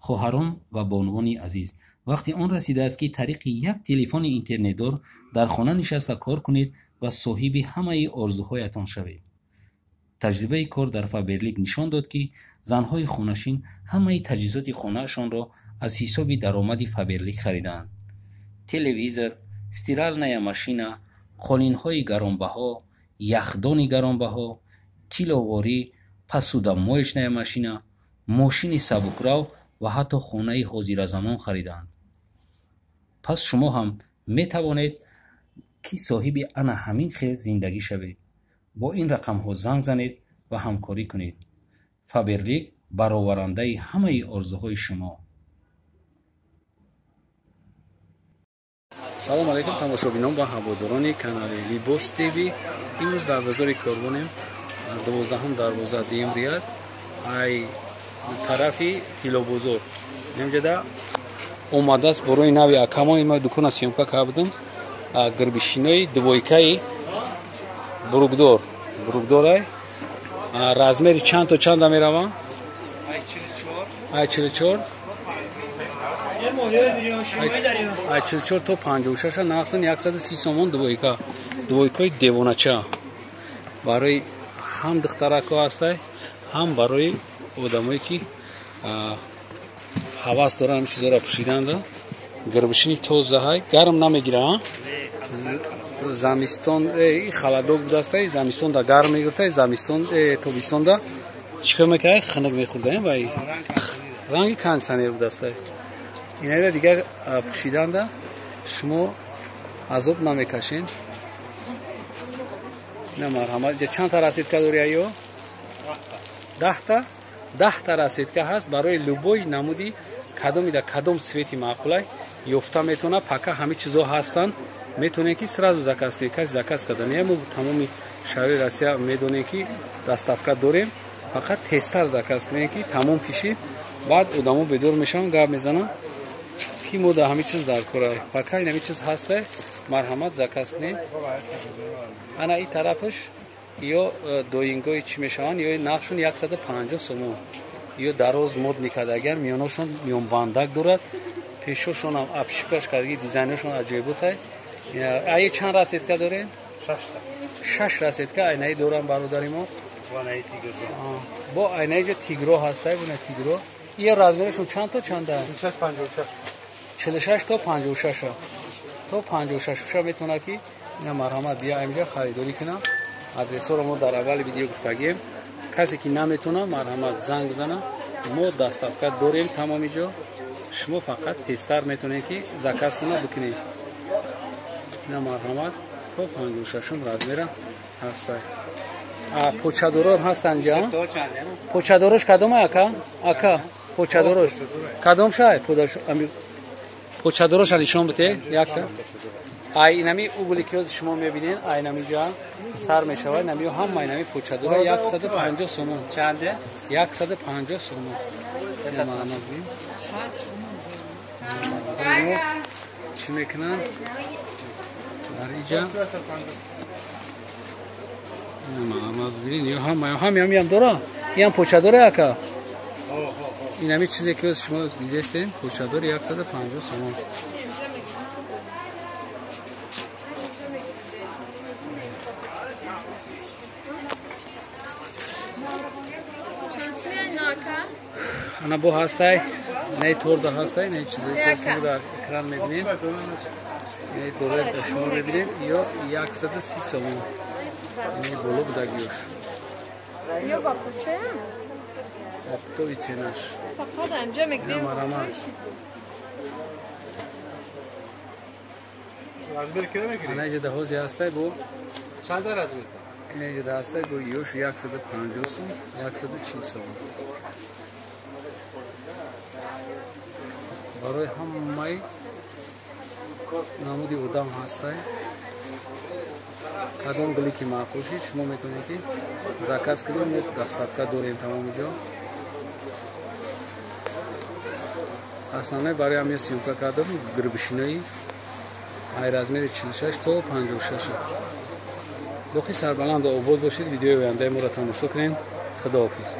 хоҳарон ва бонувони азиз, вақти он расидааст ки тариқи як телефони интернетдор дар хона нишаста кор кунед ва соҳиби ҳамаи орзуҳоятон шавед. таҷрибаи кор дар Фаберлик нишон дод ки занҳои хонашин ҳамаи таҷҳизоти хонаашонро аз ҳисоби даромади Фаберлик харидаанд. Телевизор, стиральная машина, қолинҳои гаронбаҳо, яхдони гаронбаҳо, тиловорӣ, посудомоечная машина, мошини сабукрав ва ҳатто хонаи ҳозиразамон харидаанд. пас шумо ҳам метавонед ки соҳиби ана ҳамин хел зиндагӣ шавед. бо ин рақамҳо занг занед ва ҳамкорӣ кунед. Фаберлик бароварандаи ҳамаи орзуҳои шумо. салом алайкум тамошобинон ва ҳаводорони канали Либос ТВ. имрӯз дар бозори Корбонем 12 дарвоза Демрият ай тарафи Тилобозор немҷада омадааст борои нави акамони ма дукона сёмка кардам гирбишинои двойкаи бурукдорай размери чанд то чанда меравам? Ай 44 ай 44 то 56 нархи 130 сомон двойкаи девонача барои ҳам духтарако ҳастай ҳам барои одамое ки ҳавас доранд чизоро пӯшиданда. гирбишини тозаҳай гарм намегира замистон халадок будастай замистон да гарм мегиртай замистон тобистон да чикор мекард хунук мехӯрдаем ва ранги кондитсионер будастай инайда дигар пӯшиданда шумо азоб намекашен. ина марҳамат чандта расидка дори аё 10 расидка ҳаст барои любой намуди кадом цвети маъқулай ёфта метавона пака ҳамин чизо ҳастанд метавонем ки сразу заказ кунем. каси заказ карда немо тамоми шаҳри Россия медонем ки доставка дорем. фақат тезтар заказ кунем ки тамом кишид баъд одамо бедор мешаванд гап мезананд ки мо да ҳамин чиз дар кора пака ин ҳамин чиз ҳастай марҳамат заказ кунем. ана ин тарафаш ё доингои чӣ мешаванд ё нархшон 150 сомон ё дароз мод мекардагар миёнашон миёнбандак дорад пешошонам апшикаш кардаги дизайнашон аҷоиботай. ай чанд расидка дорем? 6 расидка айнаи дорам бародари мо бо айнаи тигро ҳастай бо тигро ин размерашон чанд то чанда? 46 то 56 то 56 метавона ки ина марҳамат бия инҷа харидорӣ кунам. адресоро мо дар аввали видео гуфтагем. касе ки наметавона марҳамат занг бизана мо доставка дорем тамоми ҷо. шумо фақат тезтар метавонед ки заказтона бикунед. ина марҳамат то 56 размера ҳастай. почадорам ҳастанд ҷа? почадорош кадом ака почадорош кадом шай почадорош нишон бите якта ай инами угли ки шумо мебинед айнамиҷа сар мешавад нами ҳама инами почадора 150 сомон чанде 150 сомон чӣ мекунанд дар иҷа ҳамиам дора иам почадора ака инами чизе ки шумо дидестем почадори 150 сомон. ана бо ҳастай не торда ҳастай не чизе ки дар экран мебинем не доред шумо мебинем ё 130 сомон не боло будагиёш ё бапусе оптови ценаш фақат анҷа мегирем марамаш размер ки намегирем ана ҷада ҳози ҳастай бо чанд размер ина ҷада ҳастай бо ёш 150 сом 140 сом барои ҳамаи намуди одам ҳастай. кадом гули ки маъқул шид шумо метавонед ки заказ кунед мо доставка дорем тамоми ҷо. основной барои ҳамин сёмка кардам гирбишинои ай размери 46 то 56. боқи сарбаланду обод бошед. видеои ояндаи моро тамошо кунед. худоҳофиз.